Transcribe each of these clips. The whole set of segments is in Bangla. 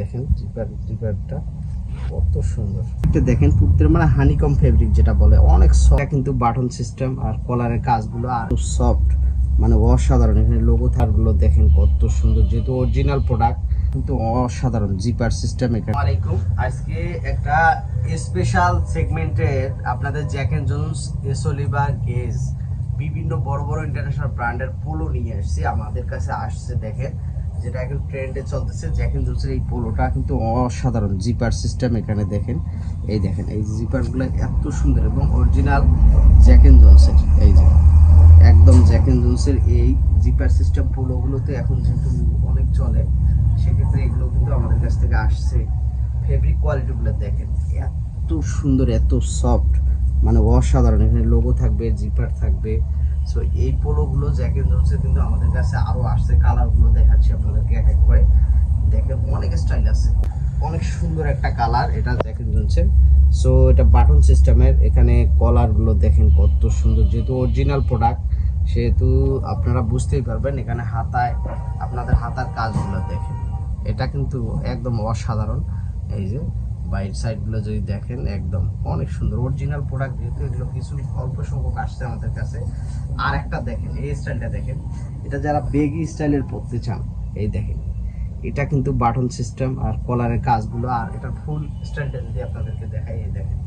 দেখেন জিপারটা কত সুন্দর। এটা দেখেন পুরোটা মানে হানিকম ফেব্রিক যেটা বলে, অনেক সফট কিন্তু বাটন সিস্টেম আর কলারের কাজগুলো আর সফট মানে অসাধারণ। এখানে লোগো থারগুলো দেখেন কত সুন্দর, যেহেতু অরিজিনাল প্রোডাক্ট কিন্তু অসাধারণ জিপার সিস্টেম। এখানে আলাইকুম, আজকে একটা স্পেশাল সেগমেন্টের আপনাদের জ্যাক এন্ড জোন্স, এসোলিভা, গেজ বিভিন্ন বড় বড় ইন্টারন্যাশনাল ব্র্যান্ডের পোলো নিয়ে আসছি আমাদের কাছে। আসছে দেখেন, যেটা এখন ট্রেন্ডে চলতেছে জ্যাক এন্ড জোন্সের এই পোলোটা কিন্তু অসাধারণ জিপার সিস্টেম। এখানে দেখেন, এই দেখেন এই জিপারগুলো এত সুন্দর এবং অরিজিনাল জ্যাক এন্ড জোন্সের। এই যে একদম জ্যাক এন্ড জোন্সের এই জিপার সিস্টেম পোলোগুলোতে এখন যেহেতু অনেক চলে, সেক্ষেত্রে এগুলো কিন্তু আমাদের কাছ থেকে আসছে। ফেব্রিক কোয়ালিটিগুলো দেখেন এত সুন্দর, এত সফট মানে অসাধারণ। এখানে লোগো থাকবে, জিপার থাকবে। সো এই পোলোগুলো জ্যাক এন্ড জোন্সের কিন্তু আমাদের কাছে আরও আসছে। কালারগুলো দেখাচ্ছি আপনাদেরকে এক এক করে। দেখেন অনেক স্টাইল আছে, অনেক সুন্দর একটা কালার এটা জ্যাক এন্ড জোন্সের। সো এটা বাটন সিস্টেমের। এখানে কলারগুলো দেখেন কত সুন্দর, যেহেতু অরিজিনাল প্রোডাক্ট সেহেতু আপনারা বুঝতেই পারবেন। এখানে হাতায় আপনাদের হাতার কাজগুলো দেখেন, এটা কিন্তু একদম অসাধারণ। এই যে বাইরের সাইডগুলো যদি দেখেন একদম অনেক সুন্দর অরিজিনাল প্রোডাক্ট, যেহেতু এগুলো কিছু অল্প সংখ্যক আসছে আমাদের কাছে। আর একটা দেখেন এই স্টাইলটা দেখেন, এটা যারা বেগি স্টাইলের পরতে চান, এই দেখেন এটা কিন্তু বাটন সিস্টেম আর কলারের কাজগুলো। আর এটা ফুল স্টাইলটা যদি আপনাদেরকে দেখাই, এই দেখেন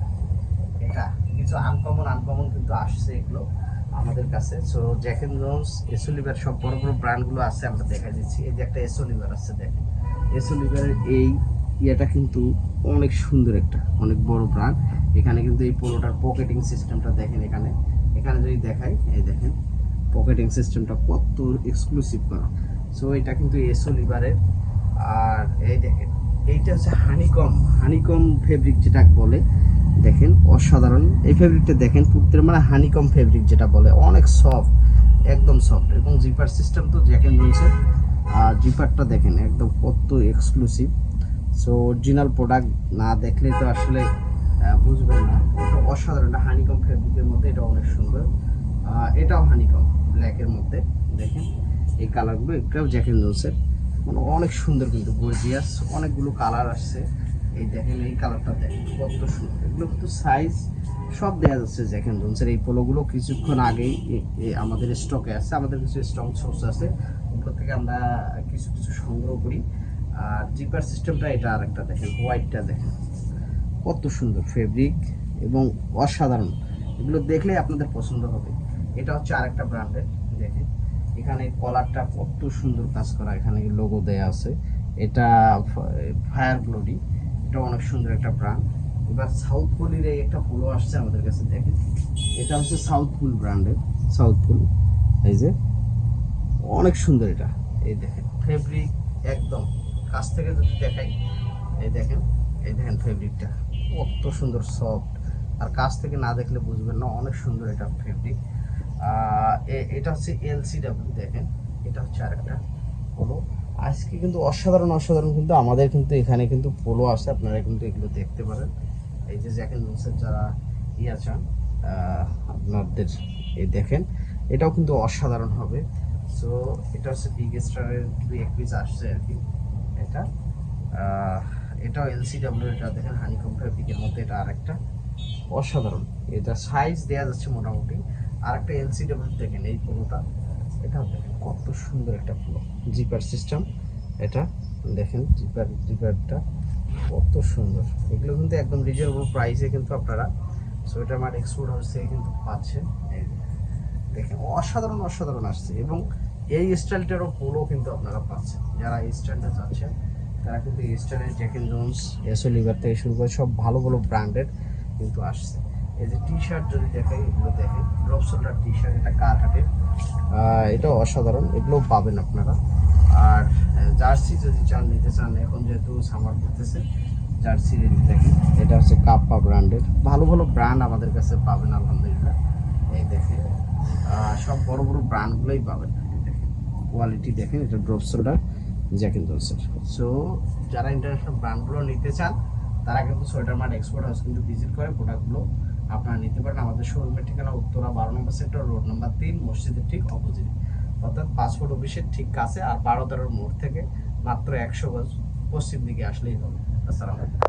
এটা কিছু আনকমন কিন্তু আসছে এগুলো আমাদের কাছে। সো জ্যাক এন্ড জোন্স, এসোলিভার সব বড় বড় ব্র্যান্ডগুলো আছে, আমরা দেখা দিচ্ছি। এই যে একটা এসোলিভার আছে দেখেন, এসোলিভারের এই ইয়েটা কিন্তু অনেক সুন্দর, একটা অনেক বড় ব্র্যান্ড। এখানে কিন্তু এই পোলোটার পকেটিং সিস্টেমটা দেখেন, এখানে এখানে যদি দেখাই, এই দেখেন পকেটিং সিস্টেমটা কত এক্সক্লুসিভ করা। সো এটা কিন্তু এসোলিভারের। আর এই দেখেন এইটা হচ্ছে হানিকম ফেব্রিক যেটা বলে, দেখেন অসাধারণ এই ফেব্রিকটা দেখেন পুরোটা মানে হানিকম ফেব্রিক যেটা বলে, অনেক সফট, একদম সফট। এবং জিপার সিস্টেম তো জ্যাক এন্ড জোন্সের। আর জিপারটা দেখেন একদম কত এক্সক্লুসিভ। সো অরিজিনাল প্রোডাক্ট না দেখলে তো আসলে বুঝবেন না। এটা অসাধারণ, এটা হানিকম ফেব্রিকের মধ্যে, এটা অনেক সুন্দর। এটাও হানিকম ব্ল্যাকের মধ্যে দেখেন এই কালারগুলো, এটাও জ্যাক এন্ড জোন্সের। মানে অনেক সুন্দর কিন্তু গর্জিয়াস, অনেকগুলো কালার আসছে। এই দেখেন এই কালারটা দেখেন কত সুন্দর। এগুলো কিন্তু সাইজ সব দেওয়া যাচ্ছে জ্যাক এন্ড জোন্সের। এই পোলোগুলো কিছুক্ষণ আগেই আমাদের স্টকে আছে, আমাদের কিছু স্টক সোর্স আছে, ওগুলো থেকে আমরা কিছু কিছু সংগ্রহ করি। আর জিপার সিস্টেমটা এটা আরেকটা দেখেন, হোয়াইটটা দেখেন কত সুন্দর ফেব্রিক এবং অসাধারণ। এগুলো দেখলে আপনাদের পছন্দ হবে। এটা হচ্ছে আরেকটা ব্র্যান্ডের, দেখেন এখানে কলারটা কত সুন্দর কাজ করা, এখানে লোগো দেয়া আছে। এটা ফায়ার গ্লোরি, এটা অনেক সুন্দর একটা ব্র্যান্ড। এবার সাউথ পুলের এই একটা পোলো আসছে আমাদের কাছে, দেখেন এটা হচ্ছে সাউথ পুল ব্র্যান্ডের। সাউথ পুল এই যে অনেক সুন্দর এটা। এই দেখেন ফেব্রিক একদম কাছ থেকে যদি দেখাই, এই দেখেন ফেব্রিকটা কত সুন্দর সফট। আর কাছ থেকে না দেখলে বুঝবেন না, অনেক সুন্দর এটা ফেব্রিক। এটা হচ্ছে এলসিডাব্লিউ, দেখেন এটা হচ্ছে আরেকটা পোলো। আজকে কিন্তু অসাধারণ কিন্তু আমাদের কিন্তু এখানে কিন্তু পোলো আছে, আপনারা কিন্তু এগুলো দেখতে পারেন। এই যে জ্যাক এন্ড জোন্সের যারা চান আপনাদের, এই দেখেন এটাও কিন্তু অসাধারণ হবে। সো এটা হচ্ছে বিগ স্টারের দুই এক পিস আসছে আর কি। এটা এটাও এলসিডাব্লিউ, এটা দেখেন হানিকম ফেব্রিকের মধ্যে, এটা আরেকটা অসাধারণ। এটা সাইজ দেওয়া যাচ্ছে মোটামুটি। আর একটা এলসিডাব্লিউ দেখেন এই পোলোটা, এটা দেখেন কত সুন্দর একটা পোলো, জিপার সিস্টেম। এটা দেখেন জিপারটা কত সুন্দর। এগুলো কিন্তু একদম রিজনেবল প্রাইসে কিন্তু আপনারা সোয়েটার মার্ট এক্সপোর্ট হাউস থেকে কিন্তু পাচ্ছেন। দেখেন অসাধারণ আসছে। এবং এই স্টাইলটারও পোলো কিন্তু আপনারা পাচ্ছেন, যারা এই স্টাইলটা চাচ্ছেন তারা কিন্তু এই স্টাইলের জ্যাক এন্ড জোন্স, এসোলিভার থেকে শুরু করে সব ভালো ব্র্যান্ডের কিন্তু আসছে। এই যে টি শার্ট যদি দেখাই, এগুলো দেখেন ড্রপ শোল্ডার টি শার্ট, এটা কার হাটের, এটা অসাধারণ, এগুলো পাবেন আপনারা। আর জার্সি যদি নিতে চান, এখন যেহেতু সামার করতেছে, জার্সি দেখেন এটা হচ্ছে কাপ্পা ব্র্যান্ডের। ভালো ব্র্যান্ড আমাদের কাছে পাবেন আলহামদুলিল্লাহ। এই দেখেন সব বড় ব্র্যান্ডগুলোই পাবেন। দেখেন কোয়ালিটি দেখেন, এটা ড্রপ শোল্ডার জ্যাক এন্ড জোন্সের। সো যারা ইন্টারন্যাশনাল ব্র্যান্ডগুলো নিতে চান তারা কিন্তু সোয়েটার মার্ট এক্সপোর্ট হাউস কিন্তু ভিজিট করে প্রোডাক্টগুলো আপনারা নিতে পারেন। আমাদের শোরুমের ঠিকানা উত্তরা 12 নম্বর সেক্টর, রোড নাম্বার 3, মসজিদের ঠিক অপোজিট, অর্থাৎ পাসপোর্ট অফিসের ঠিক কাছে। আর 12-13 মোড় থেকে মাত্র 100 গজ পশ্চিম দিকে আসলেই হবে। আসসালামু আলাইকুম।